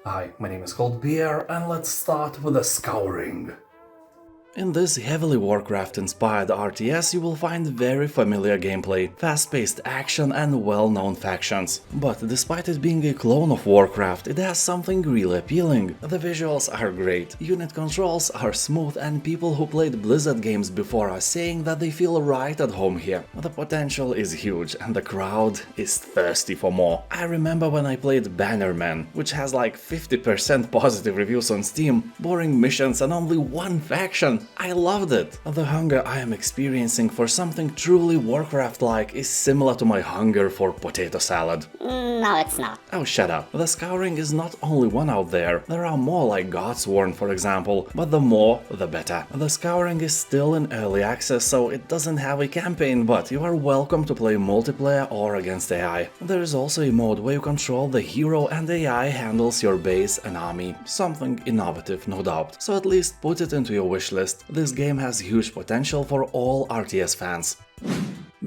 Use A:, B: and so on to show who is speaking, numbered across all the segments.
A: Hi, my name is ColdBeer, and let's start with a Scouring. In this heavily Warcraft-inspired RTS you will find very familiar gameplay, fast-paced action and well-known factions. But despite it being a clone of Warcraft, it has something really appealing. The visuals are great, unit controls are smooth, and people who played Blizzard games before are saying that they feel right at home here. The potential is huge and the crowd is thirsty for more. I remember when I played Bannerman, which has like 50% positive reviews on Steam, boring missions and only one faction. I loved it. The hunger I am experiencing for something truly Warcraft-like is similar to my hunger for potato salad.
B: No, it's not.
A: Oh, shut up. The Scouring is not only one out there. There are more like Godsworn, for example, but the more, the better. The Scouring is still in early access, so it doesn't have a campaign, but you are welcome to play multiplayer or against AI. There is also a mode where you control the hero and AI handles your base and army. Something innovative, no doubt. So at least put it into your wishlist. This game has huge potential for all RTS fans.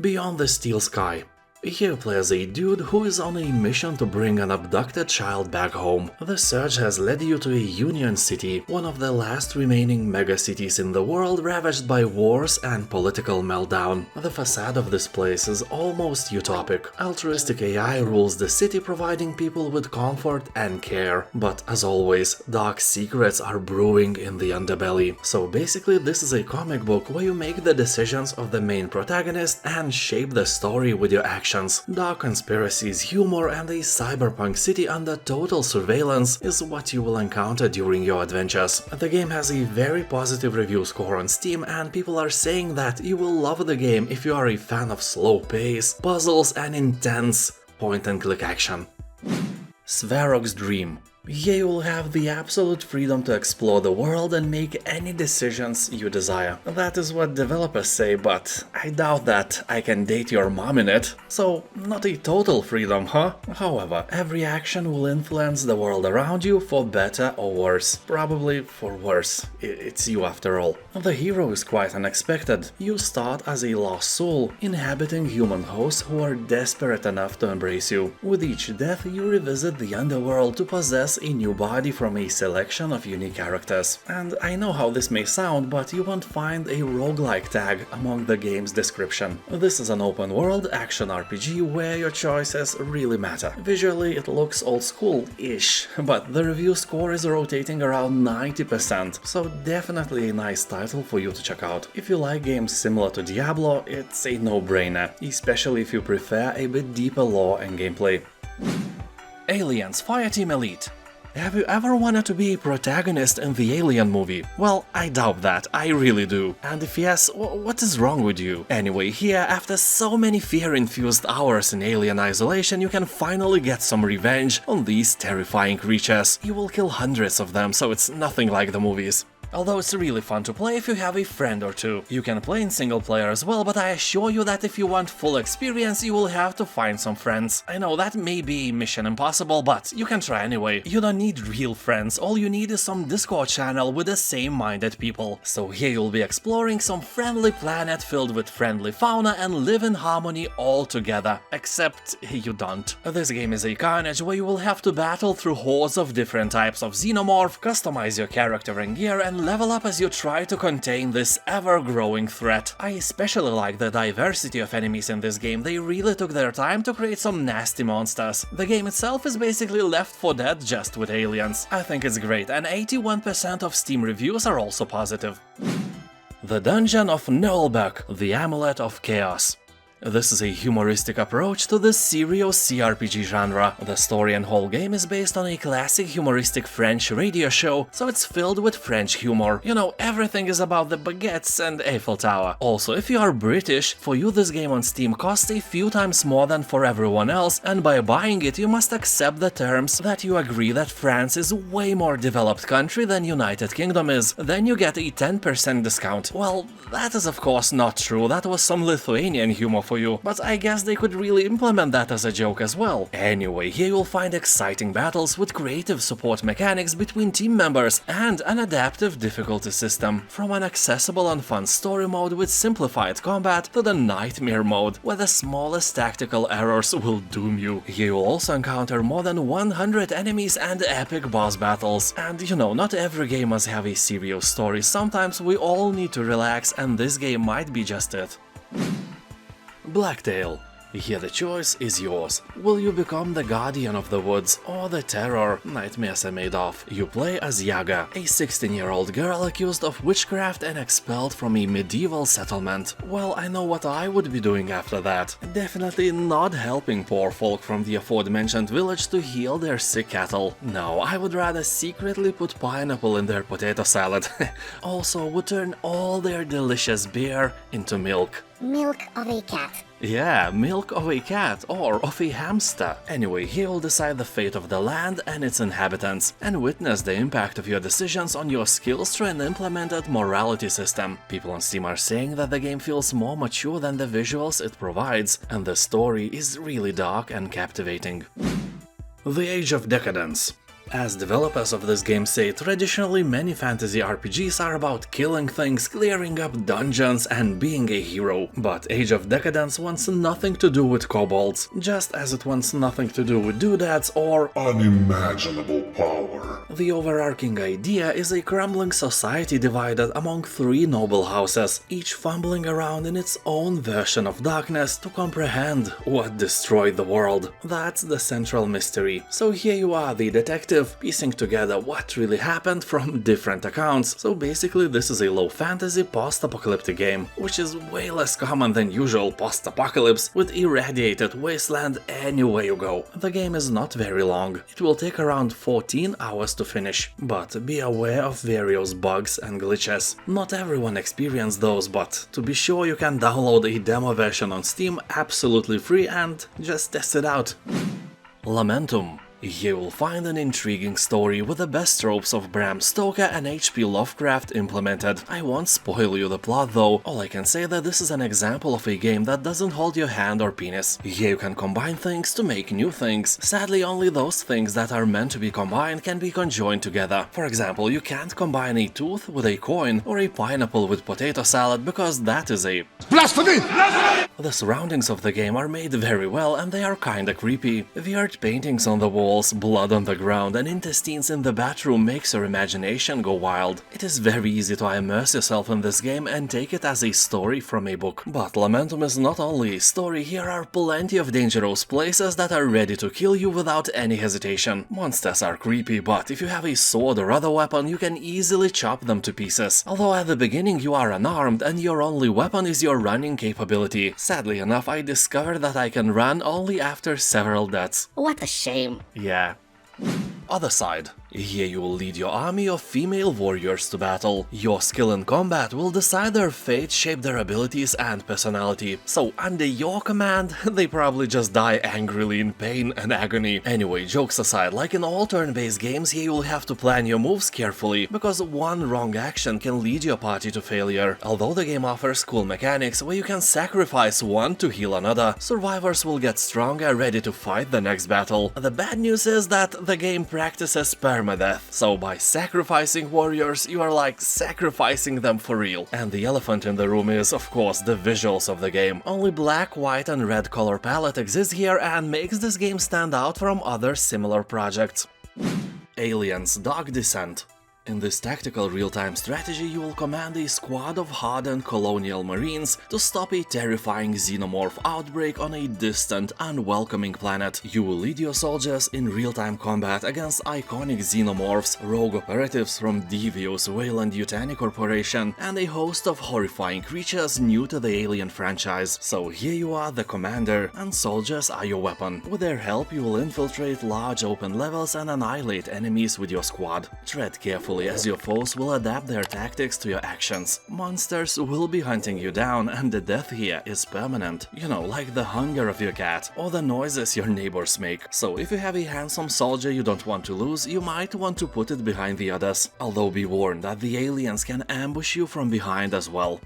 A: Beyond the Steel Sky. Here you play as a dude who is on a mission to bring an abducted child back home. The search has led you to a Union City, one of the last remaining megacities in the world ravaged by wars and political meltdown. The facade of this place is almost utopic. Altruistic AI rules the city, providing people with comfort and care. But as always, dark secrets are brewing in the underbelly. So basically this is a comic book where you make the decisions of the main protagonist and shape the story with your actions. Dark conspiracies, humor, and a cyberpunk city under total surveillance is what you will encounter during your adventures. The game has a very positive review score on Steam, and people are saying that you will love the game if you are a fan of slow pace, puzzles, and intense point-and-click action. Svarog's Dream. Here you will have the absolute freedom to explore the world and make any decisions you desire. That is what developers say, but I doubt that I can date your mom in it. So, not a total freedom, huh? However, every action will influence the world around you for better or worse. Probably for worse. It's you after all. The hero is quite unexpected. You start as a lost soul, inhabiting human hosts who are desperate enough to embrace you. With each death, you revisit the underworld to possess a new body from a selection of unique characters. And I know how this may sound, but you won't find a roguelike tag among the game's description. This is an open world action RPG where your choices really matter. Visually it looks old school-ish, but the review score is rotating around 90%, so definitely a nice title for you to check out. If you like games similar to Diablo, it's a no-brainer, especially if you prefer a bit deeper lore and gameplay. Aliens Fireteam Elite. Have you ever wanted to be a protagonist in the Alien movie? Well, I doubt that, I really do. And if yes, what is wrong with you? Anyway, here, after so many fear-infused hours in alien isolation, you can finally get some revenge on these terrifying creatures. You will kill hundreds of them, so it's nothing like the movies. Although it's really fun to play if you have a friend or two. You can play in single player as well, but I assure you that if you want full experience, you will have to find some friends. I know that may be mission impossible, but you can try anyway. You don't need real friends, all you need is some Discord channel with the same-minded people. So here you'll be exploring some friendly planet filled with friendly fauna and live in harmony all together. Except you don't. This game is a carnage where you will have to battle through hordes of different types of xenomorph, customize your character and gear, and level up as you try to contain this ever-growing threat. I especially like the diversity of enemies in this game. They really took their time to create some nasty monsters. The game itself is basically Left 4 Dead just with aliens. I think it's great, and 81% of Steam reviews are also positive. The Dungeon of Naheulbeuk, the Amulet of Chaos. This is a humoristic approach to the serious CRPG genre. The story and whole game is based on a classic humoristic French radio show, so it's filled with French humor. You know, everything is about the baguettes and Eiffel Tower. Also, if you are British, for you this game on Steam costs a few times more than for everyone else, and by buying it you must accept the terms that you agree that France is way more developed country than United Kingdom is. Then you get a 10% discount. Well, that is of course not true, that was some Lithuanian humor for you, but I guess they could really implement that as a joke as well. Anyway, here you'll find exciting battles with creative support mechanics between team members and an adaptive difficulty system. From an accessible and fun story mode with simplified combat to the nightmare mode, where the smallest tactical errors will doom you. Here you'll also encounter more than 100 enemies and epic boss battles. And you know, not every game must have a serious story, sometimes we all need to relax, and this game might be just it. BLACKTAIL. Here the choice is yours. Will you become the guardian of the woods or the terror nightmares are made of? You play as Yaga, a 16-year-old girl accused of witchcraft and expelled from a medieval settlement. Well, I know what I would be doing after that. Definitely not helping poor folk from the aforementioned village to heal their sick cattle. No, I would rather secretly put pineapple in their potato salad. Also would turn all their delicious beer into milk.
B: Milk of a cat.
A: Yeah, milk of a cat or of a hamster. Anyway, here you'll decide the fate of the land and its inhabitants, and witness the impact of your decisions on your skills through an implemented morality system. People on Steam are saying that the game feels more mature than the visuals it provides, and the story is really dark and captivating. The Age of Decadence. As developers of this game say, traditionally many fantasy RPGs are about killing things, clearing up dungeons and being a hero. But Age of Decadence wants nothing to do with kobolds, just as it wants nothing to do with doodads or
C: unimaginable power.
A: The overarching idea is a crumbling society divided among three noble houses, each fumbling around in its own version of darkness to comprehend what destroyed the world. That's the central mystery. So here you are, the detective, piecing together what really happened from different accounts. So basically this is a low fantasy post-apocalyptic game, which is way less common than usual post-apocalypse with irradiated wasteland anywhere you go. The game is not very long, it will take around 14 hours to finish, but be aware of various bugs and glitches. Not everyone experienced those, but to be sure you can download a demo version on Steam absolutely free and just test it out. Lamentum. Here you'll find an intriguing story with the best tropes of Bram Stoker and H.P. Lovecraft implemented. I won't spoil you the plot though, all I can say that this is an example of a game that doesn't hold your hand or penis. Here you can combine things to make new things. Sadly, only those things that are meant to be combined can be conjoined together. For example, you can't combine a tooth with a coin or a pineapple with potato salad because that is a blasphemy! The surroundings of the game are made very well and they are kinda creepy. Weird paintings on the walls, blood on the ground and intestines in the bathroom makes your imagination go wild. It is very easy to immerse yourself in this game and take it as a story from a book. But Lamentum is not only a story, here are plenty of dangerous places that are ready to kill you without any hesitation. Monsters are creepy, but if you have a sword or other weapon you can easily chop them to pieces. Although at the beginning you are unarmed and your only weapon is your running capability. Sadly enough, I discovered that I can run only after several deaths.
B: What a shame.
A: Yeah. Othercide. Here you will lead your army of female warriors to battle. Your skill in combat will decide their fate, shape their abilities and personality. So under your command, they probably just die angrily in pain and agony. Anyway, jokes aside, like in all turn-based games, here you will have to plan your moves carefully, because one wrong action can lead your party to failure. Although the game offers cool mechanics where you can sacrifice one to heal another, survivors will get stronger, ready to fight the next battle. The bad news is that the game practices permadeath, so by sacrificing warriors, you are like sacrificing them for real. And the elephant in the room is, of course, the visuals of the game. Only black, white and red color palette exists here and makes this game stand out from other similar projects. Aliens: Dark Descent. In this tactical real-time strategy, you will command a squad of hardened colonial marines to stop a terrifying xenomorph outbreak on a distant, unwelcoming planet. You will lead your soldiers in real-time combat against iconic xenomorphs, rogue operatives from devious Weyland-Yutani Corporation, and a host of horrifying creatures new to the Alien franchise. So here you are, the commander, and soldiers are your weapon. With their help, you will infiltrate large open levels and annihilate enemies with your squad. Tread carefully gradually as your foes will adapt their tactics to your actions. Monsters will be hunting you down, and the death here is permanent. You know, like the hunger of your cat, or the noises your neighbors make. So if you have a handsome soldier you don't want to lose, you might want to put it behind the others. Although be warned that the aliens can ambush you from behind as well.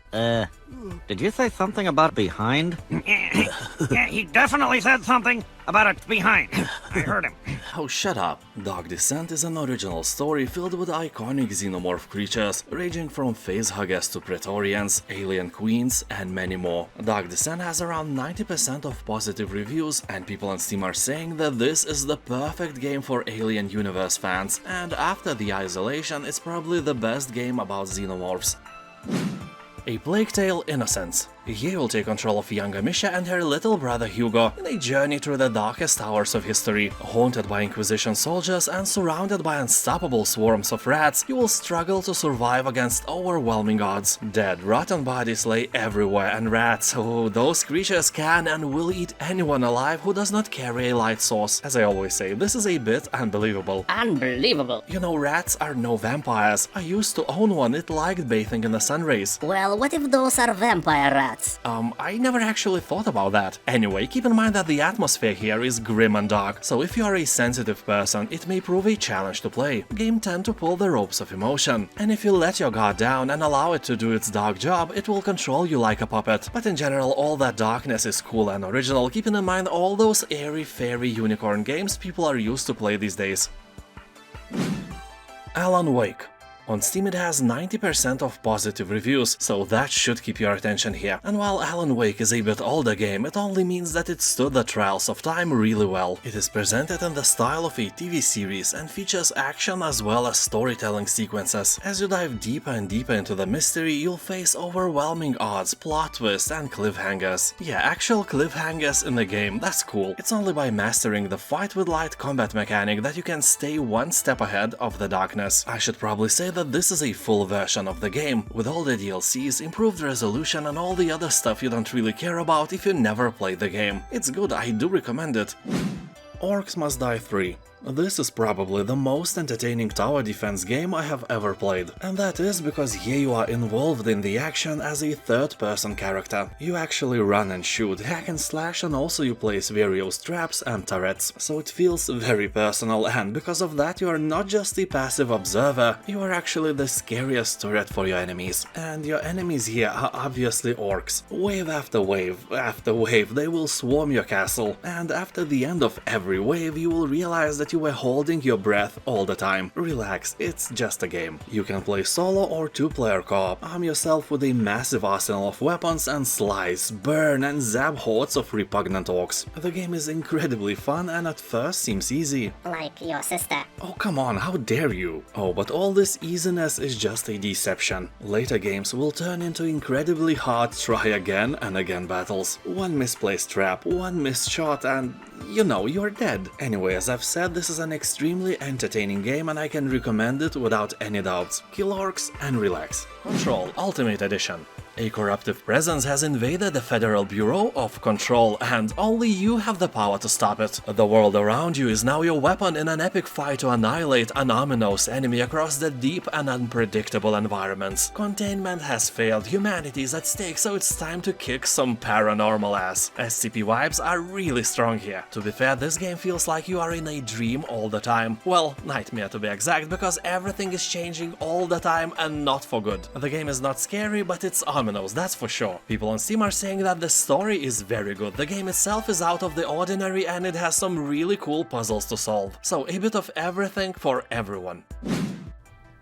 D: Did you say something about behind?
E: Yeah, he definitely said something about it behind. I heard him.
A: Oh, shut up. Dark Descent is an original story filled with iconic xenomorph creatures, ranging from facehuggers to Praetorians, alien queens, and many more. Dark Descent has around 90% of positive reviews, and people on Steam are saying that this is the perfect game for Alien Universe fans, and after the isolation, it's probably the best game about xenomorphs. A BLACKTAIL Innocence. He will take control of young Amisha and her little brother Hugo in a journey through the darkest hours of history. Haunted by Inquisition soldiers and surrounded by unstoppable swarms of rats, you will struggle to survive against overwhelming odds. Dead, rotten bodies lay everywhere, and rats, oh, those creatures can and will eat anyone alive who does not carry a light source. As I always say, this is a bit unbelievable.
B: Unbelievable.
A: You know, rats are no vampires. I used to own one, it liked bathing in the sun rays.
B: Well, what if those are vampire rats?
A: I never actually thought about that. Anyway, keep in mind that the atmosphere here is grim and dark, so if you are a sensitive person, it may prove a challenge to play. Game tend to pull the ropes of emotion, and if you let your guard down and allow it to do its dark job, it will control you like a puppet. But in general, all that darkness is cool and original, keeping in mind all those airy, fairy unicorn games people are used to play these days. Alan-Wake. On Steam it has 90% of positive reviews, so that should keep your attention here. And while Alan-Wake is a bit older game, it only means that it stood the trials of time really well. It is presented in the style of a TV series and features action as well as storytelling sequences. As you dive deeper and deeper into the mystery, you'll face overwhelming odds, plot twists and cliffhangers. Yeah, actual cliffhangers in the game, that's cool. It's only by mastering the fight with light combat mechanic that you can stay one step ahead of the darkness. I should probably say that this is a full version of the game, with all the DLCs, improved resolution and all the other stuff you don't really care about if you never played the game. It's good, I do recommend it. Orcs Must Die 3. This is probably the most entertaining tower defense game I have ever played, and that is because here you are involved in the action as a third-person character. You actually run and shoot, hack and slash, and also you place various traps and turrets, so it feels very personal, and because of that you are not just a passive observer, you are actually the scariest turret for your enemies. And your enemies here are obviously orcs. Wave after wave they will swarm your castle, and after the end of every wave you will realize that you were holding your breath all the time. Relax, it's just a game. You can play solo or two-player co-op, arm yourself with a massive arsenal of weapons and slice, burn and zap hordes of repugnant orcs. The game is incredibly fun and at first seems easy.
B: Like your sister.
A: Oh come on, how dare you! Oh, but all this easiness is just a deception. Later games will turn into incredibly hard try again and again battles. One misplaced trap, one missed shot and you know, you're dead. Anyway, as I've said, this is an extremely entertaining game and I can recommend it without any doubts. Kill orcs and relax. Control Ultimate Edition. A corruptive presence has invaded the Federal Bureau of Control, and only you have the power to stop it. The world around you is now your weapon in an epic fight to annihilate an ominous enemy across the deep and unpredictable environments. Containment has failed, humanity is at stake, so it's time to kick some paranormal ass. SCP vibes are really strong here. To be fair, this game feels like you are in a dream all the time. Well, nightmare to be exact, because everything is changing all the time and not for good. The game is not scary, but it's ominous, that's for sure. People on Steam are saying that the story is very good, the game itself is out of the ordinary and it has some really cool puzzles to solve. So a bit of everything for everyone.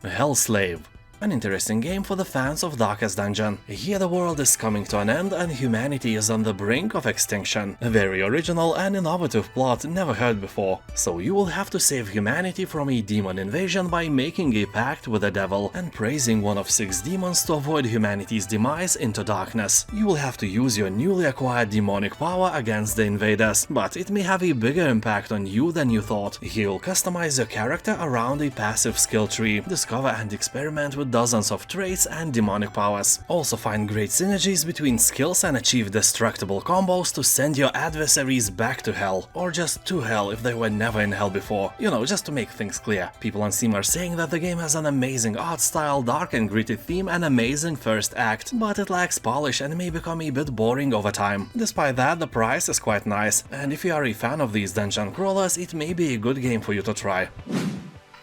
A: Hellslave. An interesting game for the fans of Darkest Dungeon. Here the world is coming to an end and humanity is on the brink of extinction. A very original and innovative plot never heard before. So you will have to save humanity from a demon invasion by making a pact with the devil and praising one of 6 demons to avoid humanity's demise into darkness. You will have to use your newly acquired demonic power against the invaders, but it may have a bigger impact on you than you thought. Here you'll customize your character around a passive skill tree, discover and experiment with dozens of traits and demonic powers. Also find great synergies between skills and achieve destructible combos to send your adversaries back to hell, or just to hell if they were never in hell before. You know, just to make things clear. People on Steam are saying that the game has an amazing art style, dark and gritty theme and amazing first act, but it lacks polish and may become a bit boring over time. Despite that, the price is quite nice, and if you are a fan of these dungeon crawlers, it may be a good game for you to try.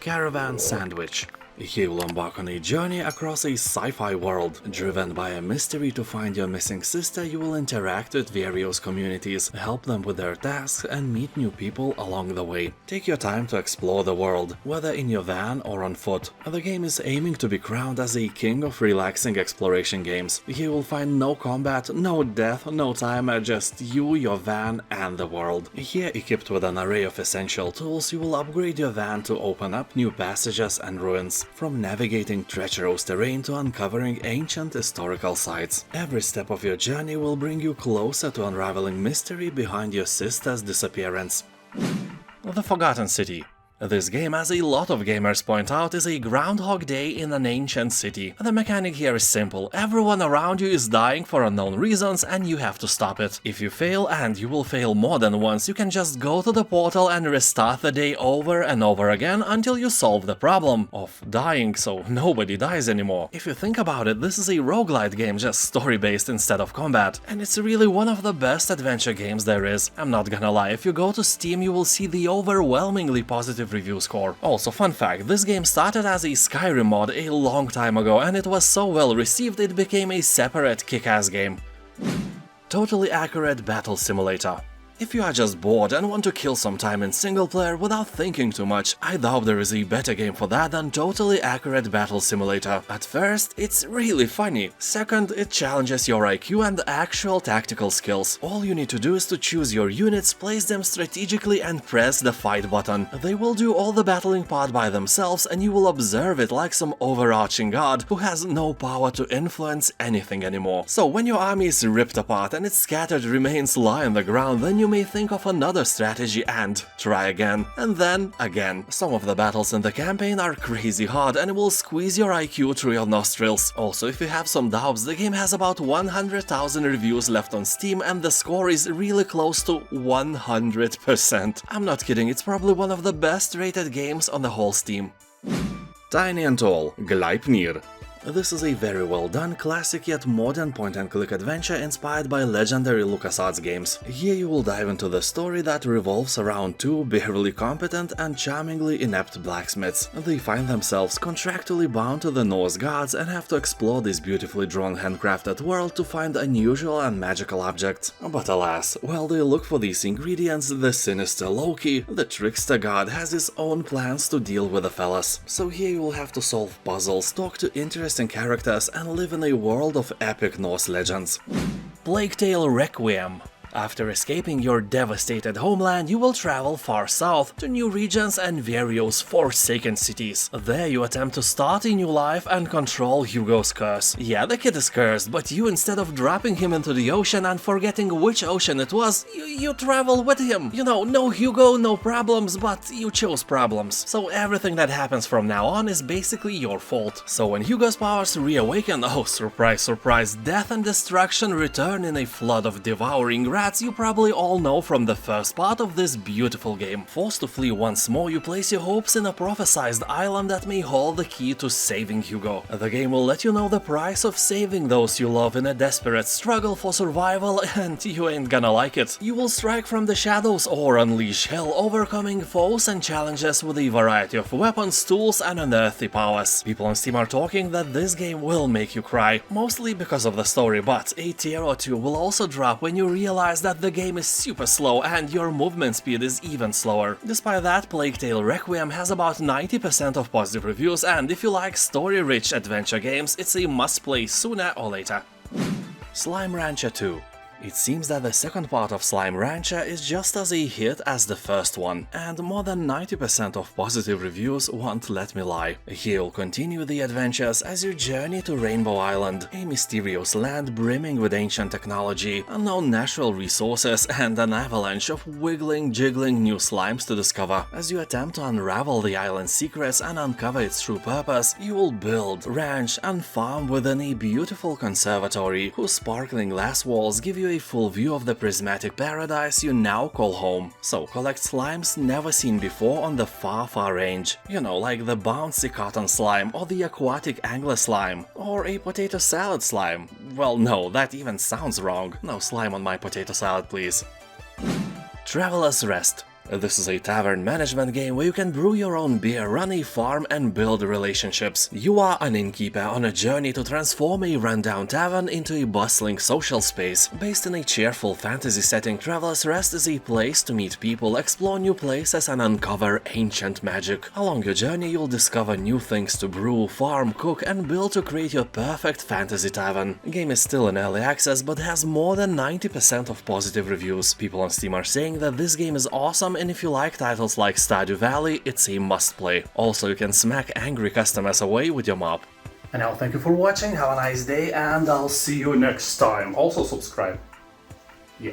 A: Caravan SandWitch. Here you'll embark on a journey across a sci-fi world. Driven by a mystery to find your missing sister, you will interact with various communities, help them with their tasks, and meet new people along the way. Take your time to explore the world, whether in your van or on foot. The game is aiming to be crowned as a king of relaxing exploration games. Here you will find no combat, no death, no timer, just you, your van, and the world. Here, equipped with an array of essential tools, you will upgrade your van to open up new passages and ruins. From navigating treacherous terrain to uncovering ancient historical sites. Every step of your journey will bring you closer to unraveling mystery behind your sister's disappearance. The Forgotten City. This game, as a lot of gamers point out, is a Groundhog Day in an ancient city. The mechanic here is simple. Everyone around you is dying for unknown reasons and you have to stop it. If you fail, and you will fail more than once, you can just go to the portal and restart the day over and over again until you solve the problem of dying so nobody dies anymore. If you think about it, this is a roguelite game, just story-based instead of combat. And it's really one of the best adventure games there is. I'm not gonna lie, if you go to Steam you will see the overwhelmingly positive review score. Also, fun fact, this game started as a Skyrim mod a long time ago and it was so well received it became a separate kick-ass game. Totally accurate battle simulator. If you are just bored and want to kill some time in single player without thinking too much, I doubt there is a better game for that than Totally Accurate Battle Simulator. At first, it's really funny. Second, it challenges your IQ and actual tactical skills. All you need to do is to choose your units, place them strategically and press the fight button. They will do all the battling part by themselves and you will observe it like some overarching god who has no power to influence anything anymore. So when your army is ripped apart and its scattered remains lie on the ground, then you may think of another strategy and try again, and then again. Some of the battles in the campaign are crazy hard and will squeeze your IQ through your nostrils. Also, if you have some doubts, the game has about 100,000 reviews left on Steam and the score is really close to 100%. I'm not kidding, it's probably one of the best rated games on the whole Steam. Tiny and Tall, Gleipnir. This is a very well done, classic yet modern point-and-click adventure inspired by legendary LucasArts games. Here you will dive into the story that revolves around two barely competent and charmingly inept blacksmiths. They find themselves contractually bound to the Norse gods and have to explore this beautifully drawn handcrafted world to find unusual and magical objects. But alas, while they look for these ingredients, the sinister Loki, the trickster god, has his own plans to deal with the fellas. So here you will have to solve puzzles, talk to interesting characters and live in a world of epic Norse legends. BLACKTAIL Requiem. After escaping your devastated homeland, you will travel far south to new regions and various forsaken cities. There you attempt to start a new life and control Hugo's curse. Yeah, the kid is cursed, but you, instead of dropping him into the ocean and forgetting which ocean it was, you travel with him. You know, no Hugo, no problems, but you chose problems. So everything that happens from now on is basically your fault. So when Hugo's powers reawaken, oh surprise, surprise, death and destruction return in a flood of devouring rats you probably all know from the first part of this beautiful game. Forced to flee once more, you place your hopes in a prophesized island that may hold the key to saving Hugo. The game will let you know the price of saving those you love in a desperate struggle for survival, and you ain't gonna like it. You will strike from the shadows or unleash hell, overcoming foes and challenges with a variety of weapons, tools and unearthly powers. People on Steam are talking that this game will make you cry, mostly because of the story, but a tear or two will also drop when you realize that the game is super slow and your movement speed is even slower. Despite that, BLACKTAIL Requiem has about 90% of positive reviews, and if you like story-rich adventure games, it's a must-play sooner or later. Slime Rancher 2. It seems that the second part of Slime Rancher is just as a hit as the first one, and more than 90% of positive reviews won't let me lie. Here you'll continue the adventures as you journey to Rainbow Island, a mysterious land brimming with ancient technology, unknown natural resources, and an avalanche of wiggling, jiggling new slimes to discover. As you attempt to unravel the island's secrets and uncover its true purpose, you will build, ranch, and farm within a beautiful conservatory, whose sparkling glass walls give you a full view of the prismatic paradise you now call home. So collect slimes never seen before on the far, far range. You know, like the bouncy cotton slime, or the aquatic angler slime, or a potato salad slime. Well, no, that even sounds wrong. No slime on my potato salad, please. Traveler's Rest. This is a tavern management game where you can brew your own beer, run a farm, and build relationships. You are an innkeeper on a journey to transform a rundown tavern into a bustling social space. Based in a cheerful fantasy setting, Traveler's Rest is a place to meet people, explore new places, and uncover ancient magic. Along your journey, you'll discover new things to brew, farm, cook, and build to create your perfect fantasy tavern. The game is still in early access, but has more than 90% of positive reviews. People on Steam are saying that this game is awesome, and if you like titles like Stardew Valley, it's a must-play. Also, you can smack angry customers away with your mop.
F: And now thank you for watching, have a nice day, and I'll see you next time. Also subscribe. Yeah.